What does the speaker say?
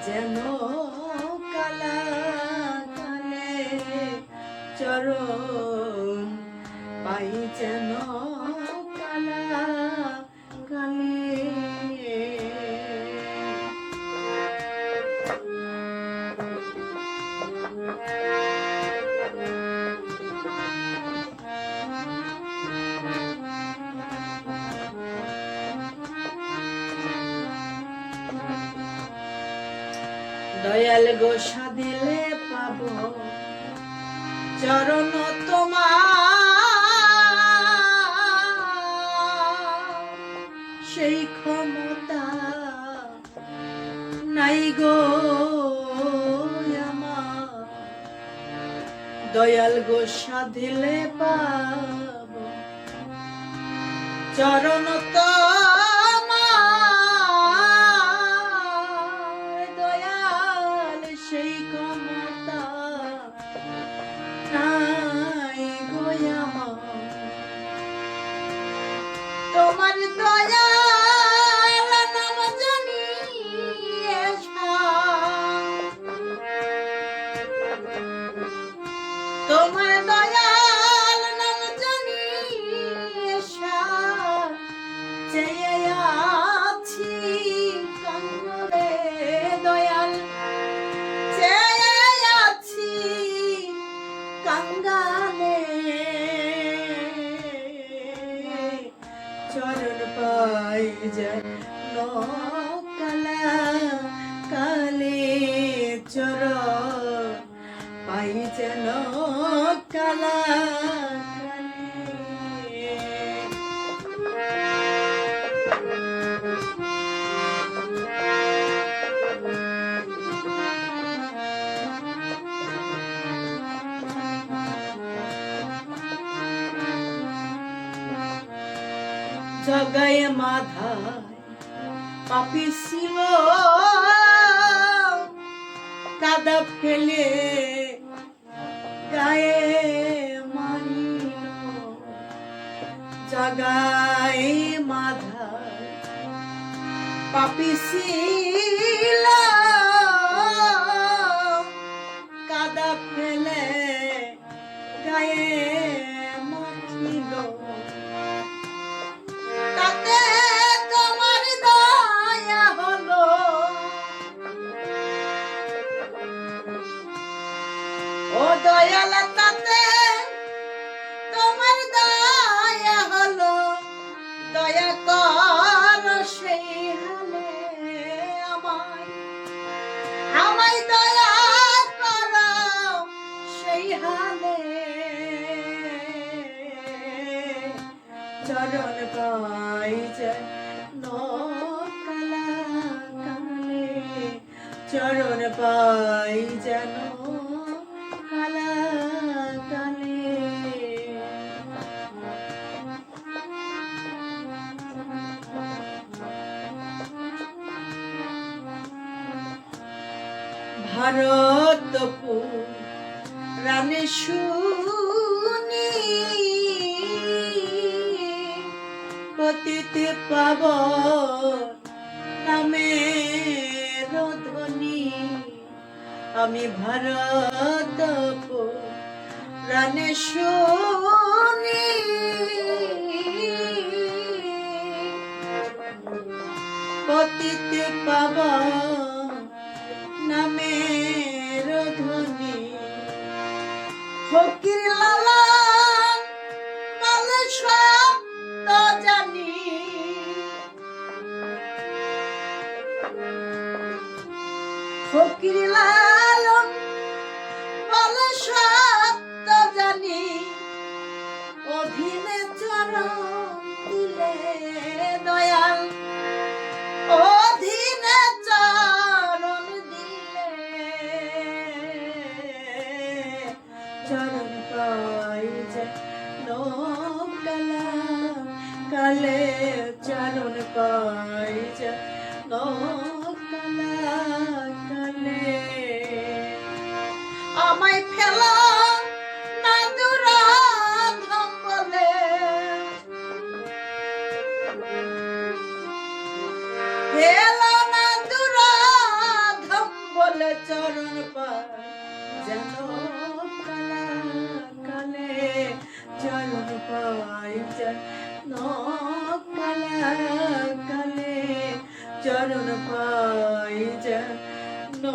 যেন কালা কালে চরণ পাই যেন কালা কালে। দয়াল গো সাধিলে পাব চরণ তোমার, সেই ক্ষমতা নাই গো আমার। দয়াল গো সাধিলে পাব চরণ তোমার, দয়াল সেই ক্ষমতা নাই গো আমার। তোমার দয়াল নাম জানি তোমার দয়াল নাম জানি চেয়ে আছি কাঙ্গরে, দয়াল চেয়ে আছি কাঙ্গালে। চরণ পাই যেন কালা কালে চরণ পাই যেন কালা জগায় মাথায় পাপি ছিল, কাদা ফেলে গায়ে মারিল। জগায় মাথায় পাপি ছিল, কাদা ফেলে গায়ে মাখিল। তাতে তোমার দয়া হলো, ও দয়াল তাতে তোমার দয়া হলো। দয়া কর সেই হালে আমায়, আমায় দয়া কর সেই হালে। চরণ পাই যেন কালা কালে, চরণ পাই যেন কালা কালে। ভারতপুর রানে শুনি পতিতে পাব নামের ধ্বনি। আমি ভারতপুর রানে শুনি পতিতে পাব নামের ধ্বনি। ফকির লালন বলে সব তো জানি, ফকির লালন বলে সব তো জানি। অধীনে চরণ দিলে দয়াল, অধীনে চরণ দিলে চরণ পাই যেন কালা কালে, চরণ পাই যেন কালা কালে। আমায় ফেলা না দুরাধম বলে, ফেলা না দুরাধম চরণ পায় যেন কালা কালে চরণ পায় যেন কালা কালে চরণ পায় যেন